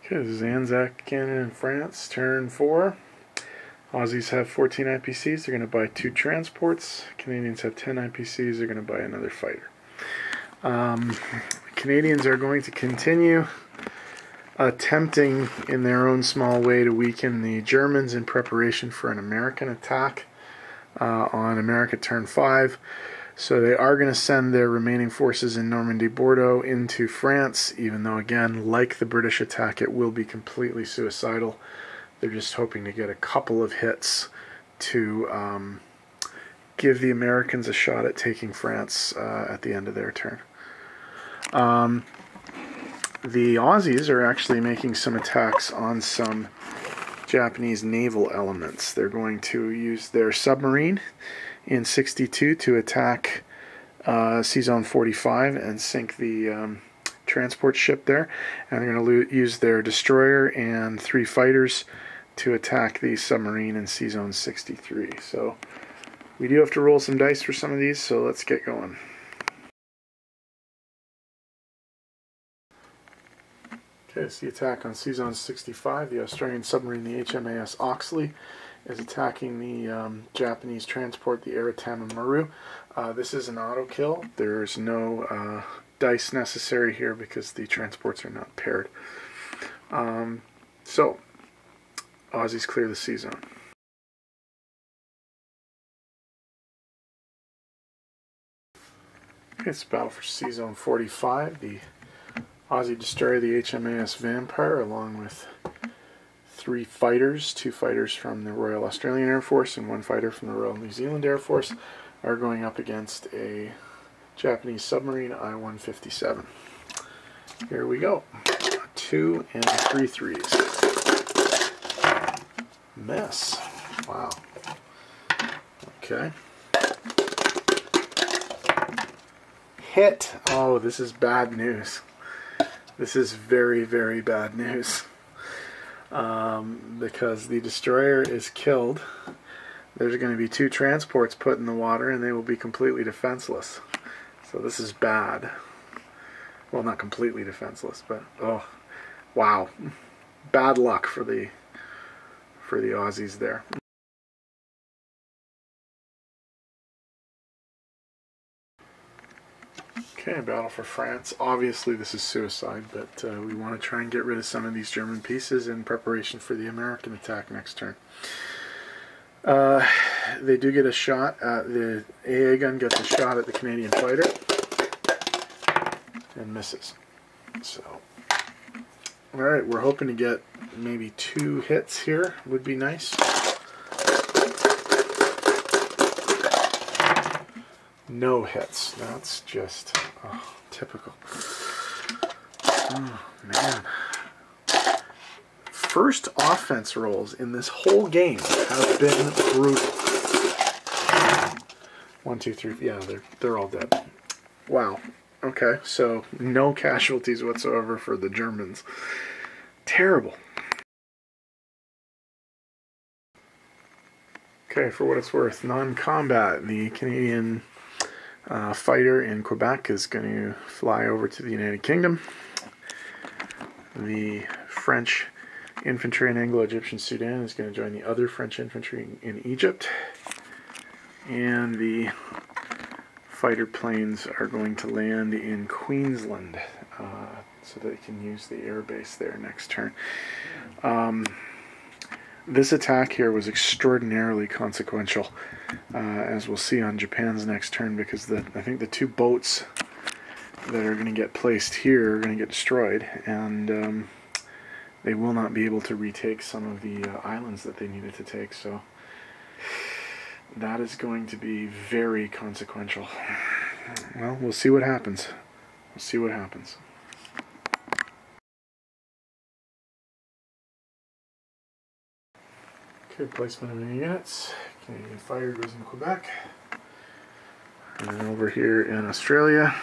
Okay, this is ANZAC, Canada and France, turn 4. Aussies have 14 IPCs, they're going to buy 2 transports. Canadians have 10 IPCs, they're going to buy another fighter. Canadians are going to continue attempting in their own small way to weaken the Germans in preparation for an American attack on America turn 5. So they are going to send their remaining forces in Normandy, Bordeaux into France, even though, again, like the British attack, it will be completely suicidal. They're just hoping to get a couple of hits to give the Americans a shot at taking France at the end of their turn. The Aussies are actually making some attacks on some Japanese naval elements. They're going to use their submarine in 62 to attack Sea Zone 45 and sink the transport ship there. And they're going to use their destroyer and 3 fighters to attack the submarine in Sea Zone 63. So we do have to roll some dice for some of these, so let's get going. Okay, it's the attack on Sea Zone 65. The Australian submarine, the HMAS Auxilie, is attacking the Japanese transport, the Eritama Maru. This is an auto kill. There's no dice necessary here because the transports are not paired. So, Aussies clear the sea zone. Okay, it's battle for Sea Zone 45. The Aussie destroyer, the HMAS Vampire, along with 3 fighters, 2 fighters from the Royal Australian Air Force and 1 fighter from the Royal New Zealand Air Force, are going up against a Japanese submarine, I-157. Here we go. 2 and 3 threes. Miss. Wow. Okay. Hit. Oh, this is bad news. This is very, very bad news. Because the destroyer is killed. There's going to be 2 transports put in the water and they will be completely defenseless. So this is bad. Well, not completely defenseless, but oh, wow. Bad luck for the Aussies there. Okay, battle for France. Obviously this is suicide, but we want to try and get rid of some of these German pieces in preparation for the American attack next turn. They do get a shot at the AA gun, gets a shot at the Canadian fighter and misses. So, alright, we're hoping to get maybe 2 hits here, would be nice. No hits. That's just typical. Oh, man. First offense rolls in this whole game have been brutal. 1, 2, 3. Yeah, they're all dead. Wow. Okay, so no casualties whatsoever for the Germans. Terrible. Okay, for what it's worth, non-combat. The Canadian fighter in Quebec is going to fly over to the United Kingdom. The French infantry in Anglo-Egyptian Sudan is going to join the other French infantry in Egypt. And the fighter planes are going to land in Queensland so that they can use the air base there next turn. This attack here was extraordinarily consequential, as we'll see on Japan's next turn, because I think the 2 boats that are going to get placed here are going to get destroyed, and they will not be able to retake some of the islands that they needed to take, so that is going to be very consequential. Well, we'll see what happens. We'll see what happens. Okay, placement of any units. Canadian fire goes in Quebec. And then over here in Australia,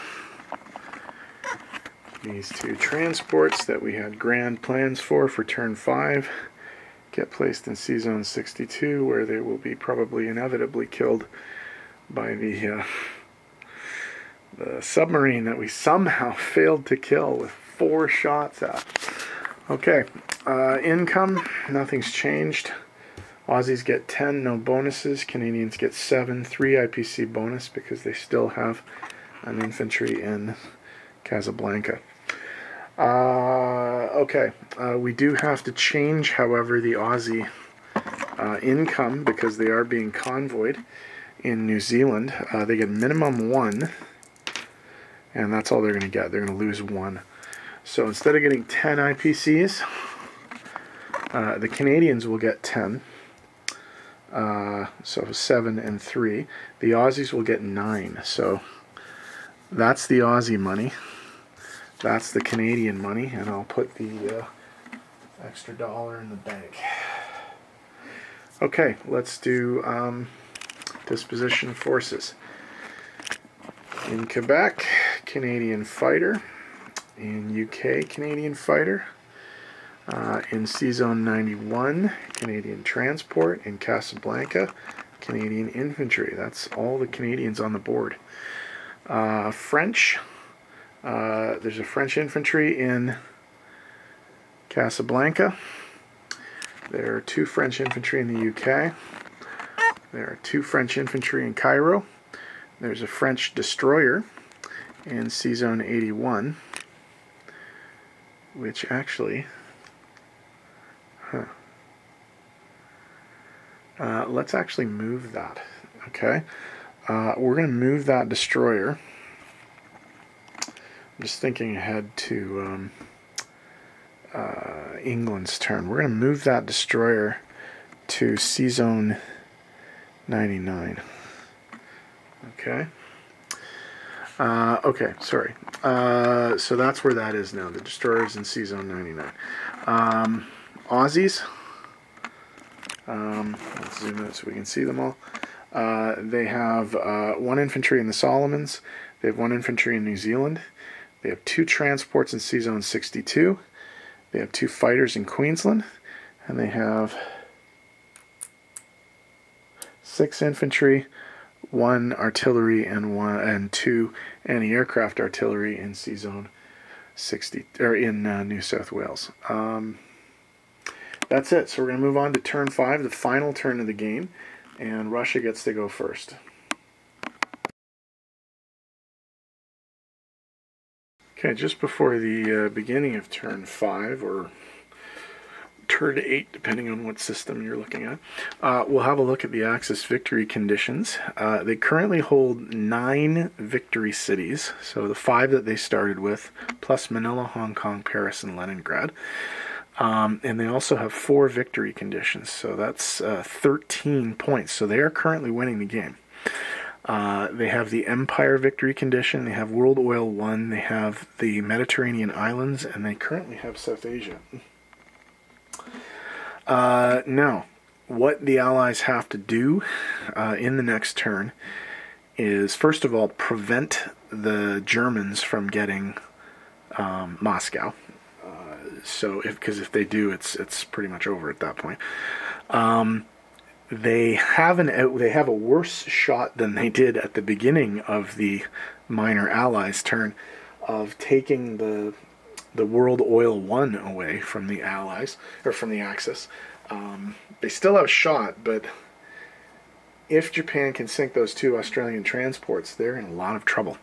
these 2 transports that we had grand plans for turn 5 get placed in Sea Zone 62, where they will be probably inevitably killed by the submarine that we somehow failed to kill with 4 shots at. Okay, income, nothing's changed. Aussies get 10, no bonuses. Canadians get 7, 3 IPC bonus because they still have an infantry in Casablanca. Okay, we do have to change, however, the Aussie income because they are being convoyed in New Zealand. They get minimum 1, and that's all they're going to get. They're going to lose 1. So instead of getting 10 IPCs, the Canadians will get 10. So 7 and 3. The Aussies will get 9. So that's the Aussie money. That's the Canadian money, and I'll put the extra $1 in the bank. Okay, let's do disposition of forces. In Quebec, Canadian fighter. In UK, Canadian fighter. In C-Zone 91, Canadian transport. In Casablanca, Canadian infantry. That's all the Canadians on the board. French. There's a French infantry in Casablanca. There are 2 French infantry in the UK. There are 2 French infantry in Cairo. There's a French destroyer in C-Zone 81, which actually, let's actually move that, okay? We're going to move that destroyer. I'm just thinking ahead to England's turn. We're going to move that destroyer to C-Zone 99. Okay. Okay, sorry. So that's where that is now. The destroyer's in C-Zone 99. Aussies. Let's zoom out so we can see them all. They have 1 infantry in the Solomons. They have 1 infantry in New Zealand. They have 2 transports in C-Zone 62. They have 2 fighters in Queensland. And they have 6 infantry, 1 artillery, and 2 anti-aircraft artillery in C-Zone 60, or in New South Wales. That's it. So we're going to move on to turn 5, the final turn of the game, and Russia gets to go first. Okay, just before the beginning of turn 5, or turn 8, depending on what system you're looking at, we'll have a look at the Axis victory conditions. They currently hold 9 victory cities, so the 5 that they started with, plus Manila, Hong Kong, Paris, and Leningrad. And they also have 4 victory conditions, so that's 13 points. So they are currently winning the game. They have the Empire victory condition, they have World Oil 1, they have the Mediterranean Islands, and they currently have South Asia. Now, what the Allies have to do in the next turn is, first of all, prevent the Germans from getting Moscow. Because if they do, it's pretty much over at that point. They have a worse shot than they did at the beginning of the Minor Allies turn of taking the World Oil 1 away from the Allies, or from the Axis. They still have a shot, but if Japan can sink those 2 Australian transports, they're in a lot of trouble.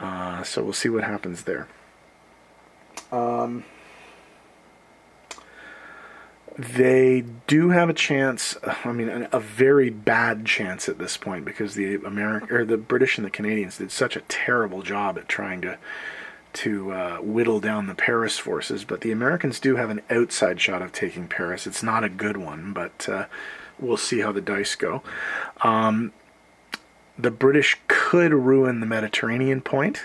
So we'll see what happens there. They do have a chance, I mean, a very bad chance at this point, because the British and the Canadians did such a terrible job at trying to whittle down the Paris forces, but the Americans do have an outside shot of taking Paris. It's not a good one, but we'll see how the dice go. The British could ruin the Mediterranean point.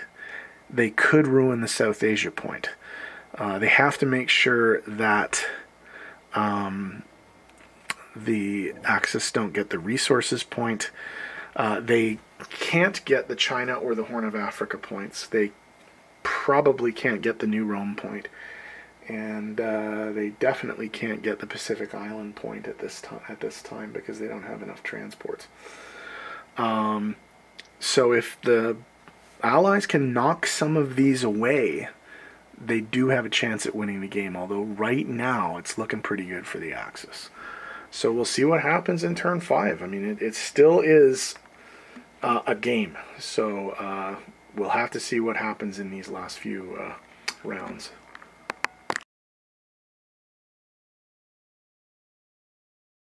They could ruin the South Asia point. They have to make sure that the Axis don't get the resources point. They can't get the China or the Horn of Africa points. They probably can't get the New Rome point. And they definitely can't get the Pacific Island point at this time because they don't have enough transports. So if the Allies can knock some of these away, they do have a chance at winning the game, although right now it's looking pretty good for the Axis. So we'll see what happens in turn 5. I mean, it still is a game, so we'll have to see what happens in these last few rounds.